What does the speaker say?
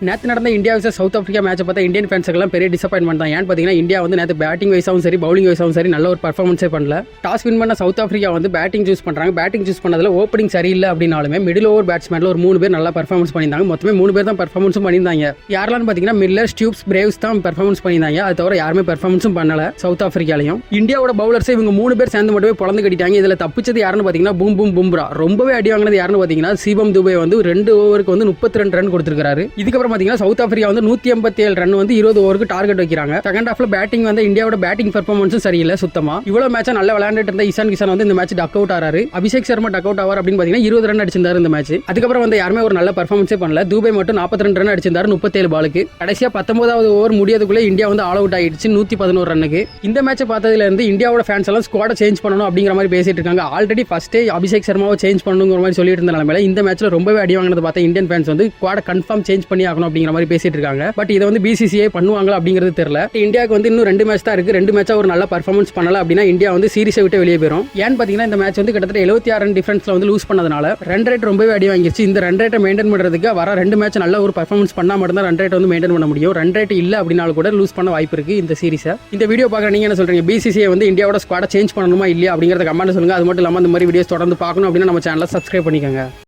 நேற்று நடந்த India vs south Africa மேட்சை பார்த்தா இந்தியன் ஃபேன்ஸுக்கெல்லாம் பெரிய டிசப்பாயின்மெண்ட் தான். ஏன்னு பார்த்தீங்கன்னா இந்தியா வந்து நேற்று பேட்டிங் வைஸாகவும் சரி பவுலிங் வைஸாகவும் சரி நல்ல ஒரு பர்ஃபார்மன்ஸே பண்ணல. டாஸ் வின் பண்ண சவுத் ஆஃப்ரிக்கா வந்து பேட்டிங் சூஸ் பண்ணுறாங்க. பேட்டிங் சூஸ் பண்ணதில் ஓப்பனிங் சரியில்லை அப்படின்னாலுமே மிடில் ஓவர் பேட்ஸ்மேனில் ஒரு 3 பேர் நல்லா பர்ஃபார்மன்ஸ் பண்ணியிருந்தாங்க. மொத்தமே 3 பேர் தான் பர்ஃபார்மன்ஸும் பண்ணியிருந்தாங்க. யாரெல்லாம் பார்த்தீங்கன்னா மில்லர், ஸ்டியூப்ஸ், பிரேவ்ஸ் தான் பர்ஃபார்மன்ஸ் பண்ணியிருந்தாங்க. அது தவிர யாருமே பர்ஃபார்மன்ஸும் பண்ணல சவுத் ஆஃப்ரிக்காலையும். இந்தியாவோட பவுலர்ஸ் இவங்க 3 பேர் சேர்ந்து மட்டுமே பொழந்து கட்டிட்டாங்க. இதில் தப்பிச்சது யாருன்னு பார்த்தீங்கன்னா பூம் பும்ரா. ரொம்பவே அடி வாங்கினது யாருன்னு பார்த்தீங்கன்னா சிவம் துபே வந்து 2 ஓவருக்கு வந்து 32 ரன் கொடுத்துருக்காரு. இதுக்கப்புறம் பார்த்தீங்கன்னா சவுத் ஆஃப்ரிக்கா வந்து 187 ரன் வந்து 20 ஓவருக்கு டார்கெட் வைக்கிறாங்க. செகண்ட் ஹாஃப்ல பேட்டிங் வந்து இந்தியாவோட பேட்டிங் பெர்ஃபார்மன்ஸும் சரியில்லை சுத்தமா. இவ்வளவு மேட்ச் நல்லா விளையாண்டுட்டு இருந்த இசான் கிஷன் வந்து இந்த மேட்ச் டக் அவுட் ஆறாரு. அபிஷேக் சர்மா டக் அவுட் ஆவார் அப்படின்னு பார்த்தீங்கன்னா 20 ரன் அடிச்சிருந்தாரு இந்த மேட்ச். அதுக்கப்புறம் வந்து யாருமே ஒரு நல்ல பர்ஃபார்மன்ஸே பண்ணல. துபே மட்டும் 42 ரன் அடிச்சிருந்தாரு 37 பாலுக்கு. கடைசியா 19வது ஓவர் முடியதுக்குள்ளே இந்தியா வந்து ஆல் அவுட் ஆயிடுச்சு 111 ரன்னுக்கு. இந்த மேட்சை பார்த்ததுல இருந்து இந்தியாவோட ஃபேன்ஸ் எல்லாம் ஸ்குவாட சேஞ்ச் பண்ணணும் அப்படிங்கிற மாதிரி பேசிட்டு இருக்காங்க. ஆல்ரெடி ஃபர்ஸ்டே அபிஷேக் சர்மாவை சேஞ்ச் பண்ணணுங்கிற மாதிரி சொல்லிட்டு இருந்த நிலைமையில இந்த மேட்ச்ல ரொம்பவே அடி வாங்கினது பார்த்தா இந்தியன் ஃபேன்ஸ் வந்து ஸ்குவாட கன்ஃபார்ம் சேஞ்ச் பண்ணி ஆகணும் அப்படிங்கிற மாதிரி பேசிட்டு இருக்காங்க. பட் இதை வந்து பிசிசிஐ பண்ணுவாங்களா அப்படிங்கிறது தெரியல. இந்தியாவுக்கு வந்து இன்னும் 2 மேட்ச் தான் இருக்கு. 2 மேட்சா ஒரு நல்ல பர்ஃபார்மன்ஸ் பண்ணல அப்படின்னா இந்தியா வந்து சீரிஸை விட்டு வெளியே போயிடும். ஏன்னு பாத்தீங்கன்னா இந்த மேட்ச் வந்து கிட்டத்தட்ட 76 ரன் டிஃபரன்ஸ்ல வந்து லூஸ் பண்ணதுனால ரன் ரேட் ரொம்பவே அடி வாங்கிருச்சு. இந்த ரன் ரேட்டை மெயின்டைன் பண்றதுக்கு வர 2 மேட்ச் நல்ல ஒரு பர்ஃபார்மன்ஸ் பண்ணா மட்டும் தான் ரன் ரேட் வந்து மெயின்டைன் பண்ண முடியும். ரன் ரேட் இல்ல அப்படினாலும் கூட லூஸ் பண்ண வாய்ப்பு இருக்கு இந்த சீரிஸை. இந்த வீடியோ பார்க்குற நீங்க என்ன சொல்றீங்க? பிசிசிஐ வந்து இந்தியாவோட ஸ்குவாட சேஞ்ச் பண்ணணுமா இல்லையா அப்படிங்கறத கமெண்ட் சொல்லுங்க. அது மட்டும் இல்லாம இந்த மாதிரி வீடியோஸ் தொடர்ந்து பார்க்கணும் அப்படின்னா நம்ம சேனலை சப்ஸ்கிரைப் பண்ணிக்கோங்க.